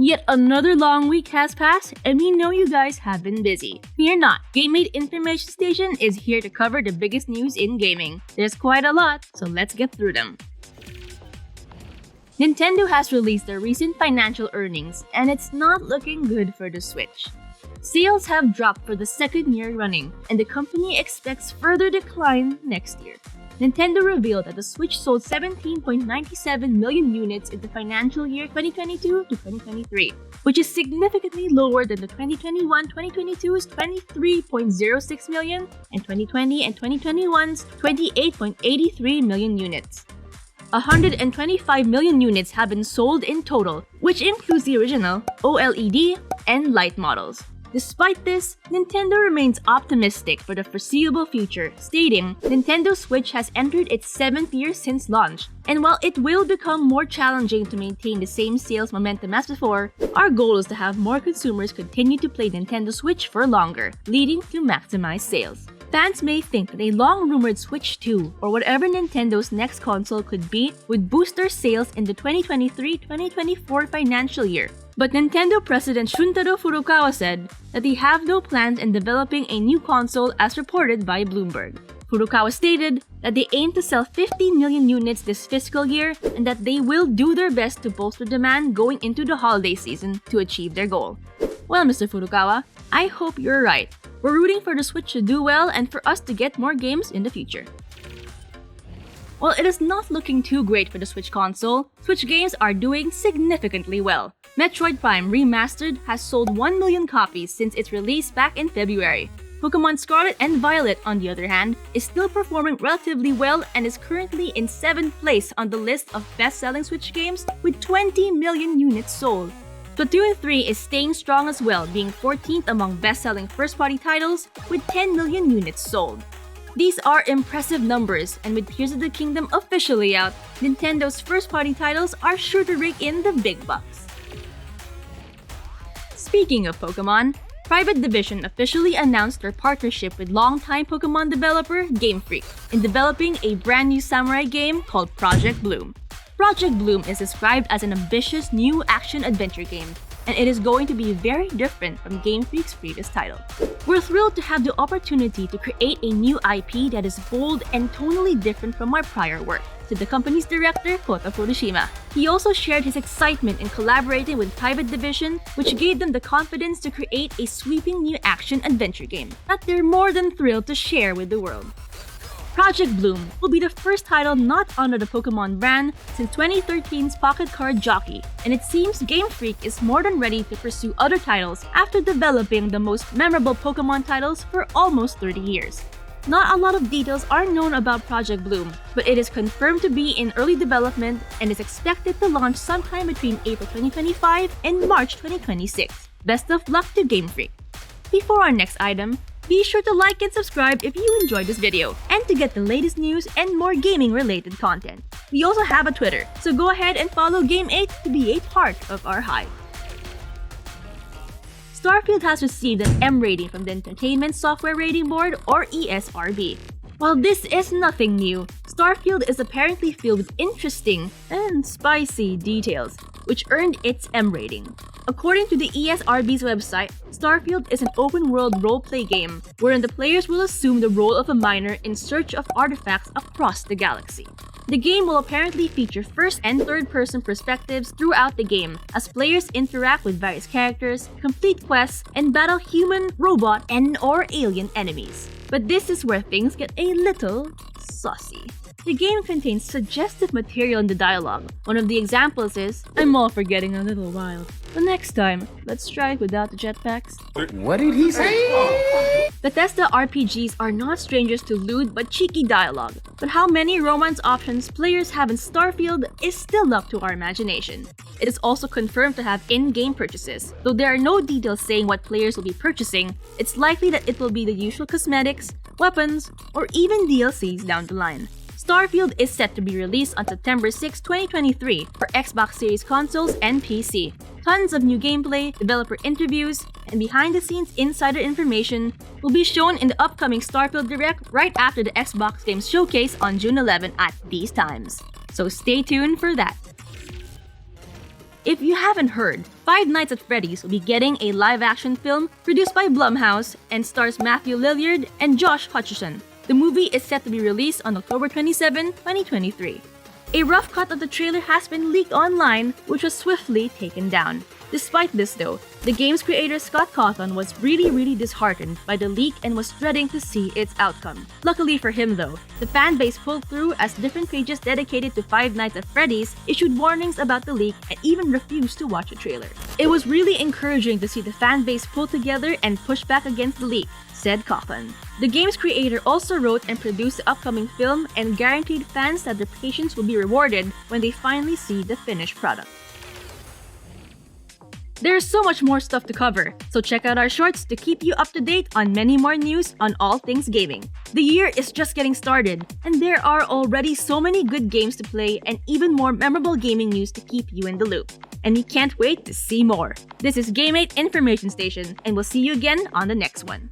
Yet another long week has passed, and we know you guys have been busy. Fear not, Game8 Information Station is here to cover the biggest news in gaming. There's quite a lot, so let's get through them. Nintendo has released their recent financial earnings, and it's not looking good for the Switch. Sales have dropped for the second year running, and the company expects further decline next year. Nintendo revealed that the Switch sold 17.97 million units in the financial year 2022 to 2023, which is significantly lower than the 2021-2022's 23.06 million and 2020 and 2021's 28.83 million units. 125 million units have been sold in total, which includes the original, OLED, and light models. Despite this, Nintendo remains optimistic for the foreseeable future, stating, "Nintendo Switch has entered its 7th year since launch, and while it will become more challenging to maintain the same sales momentum as before, our goal is to have more consumers continue to play Nintendo Switch for longer, leading to maximized sales." Fans may think that a long-rumored Switch 2, or whatever Nintendo's next console could be, would boost their sales in the 2023-2024 financial year. But Nintendo President Shuntaro Furukawa said that they have no plans in developing a new console as reported by Bloomberg. Furukawa stated that they aim to sell 50 million units this fiscal year and that they will do their best to bolster demand going into the holiday season to achieve their goal. Well, Mr. Furukawa, I hope you're right. We're rooting for the Switch to do well and for us to get more games in the future. While it is not looking too great for the Switch console, Switch games are doing significantly well. Metroid Prime Remastered has sold 1 million copies since its release back in February. Pokémon Scarlet and Violet, on the other hand, is still performing relatively well and is currently in 7th place on the list of best-selling Switch games with 20 million units sold. Splatoon 3 is staying strong as well, being 14th among best-selling first-party titles with 10 million units sold. These are impressive numbers, and with Tears of the Kingdom officially out, Nintendo's first-party titles are sure to rake in the big bucks. Speaking of Pokemon, Private Division officially announced their partnership with longtime Pokemon developer Game Freak in developing a brand new samurai game called Project Bloom. Project Bloom is described as an ambitious new action-adventure game, and it is going to be very different from Game Freak's previous title. We're thrilled to have the opportunity to create a new IP that is bold and tonally different from our prior work, said the company's director, Kota Furushima. He also shared his excitement in collaborating with Private Division, which gave them the confidence to create a sweeping new action-adventure game that they're more than thrilled to share with the world. Project Bloom will be the first title not under the Pokemon brand since 2013's Pocket Card Jockey, and it seems Game Freak is more than ready to pursue other titles after developing the most memorable Pokemon titles for almost 30 years. Not a lot of details are known about Project Bloom, but it is confirmed to be in early development and is expected to launch sometime between April 2025 and March 2026. Best of luck to Game Freak! Before our next item, be sure to like and subscribe if you enjoyed this video, and to get the latest news and more gaming-related content. We also have a Twitter, so go ahead and follow Game8 to be a part of our hype. Starfield has received an M rating from the Entertainment Software Rating Board, or ESRB. While this is nothing new, Starfield is apparently filled with interesting and spicy details, which earned its M rating. According to the ESRB's website, Starfield is an open-world role-play game wherein the players will assume the role of a miner in search of artifacts across the galaxy. The game will apparently feature first- and third-person perspectives throughout the game as players interact with various characters, complete quests, and battle human, robot, and/or alien enemies. But this is where things get a little saucy. The game contains suggestive material in the dialogue. One of the examples is, "I'm all for getting a little wild. The next time, let's try it without the jetpacks." What did he say? Bethesda RPGs are not strangers to lewd but cheeky dialogue, but how many romance options players have in Starfield is still up to our imagination. It is also confirmed to have in-game purchases. Though there are no details saying what players will be purchasing, it's likely that it will be the usual cosmetics, weapons, or even DLCs down the line. Starfield is set to be released on September 6, 2023 for Xbox Series consoles and PC. Tons of new gameplay, developer interviews, and behind-the-scenes insider information will be shown in the upcoming Starfield Direct right after the Xbox Games Showcase on June 11 at these times. So stay tuned for that. If you haven't heard, Five Nights at Freddy's will be getting a live-action film produced by Blumhouse and stars Matthew Lillard and Josh Hutcherson. The movie is set to be released on October 27, 2023. A rough cut of the trailer has been leaked online, which was swiftly taken down. Despite this though, the game's creator Scott Cawthon was really disheartened by the leak and was dreading to see its outcome. Luckily for him though, the fan base pulled through as different pages dedicated to Five Nights at Freddy's issued warnings about the leak and even refused to watch a trailer. It was really encouraging to see the fan base pull together and push back against the leak, said Cawthon. The game's creator also wrote and produced the upcoming film and guaranteed fans that their patience will be rewarded when they finally see the finished product. There's so much more stuff to cover, so check out our shorts to keep you up to date on many more news on all things gaming. The year is just getting started, and there are already so many good games to play and even more memorable gaming news to keep you in the loop. And we can't wait to see more. This is Game8 Information Station, and we'll see you again on the next one.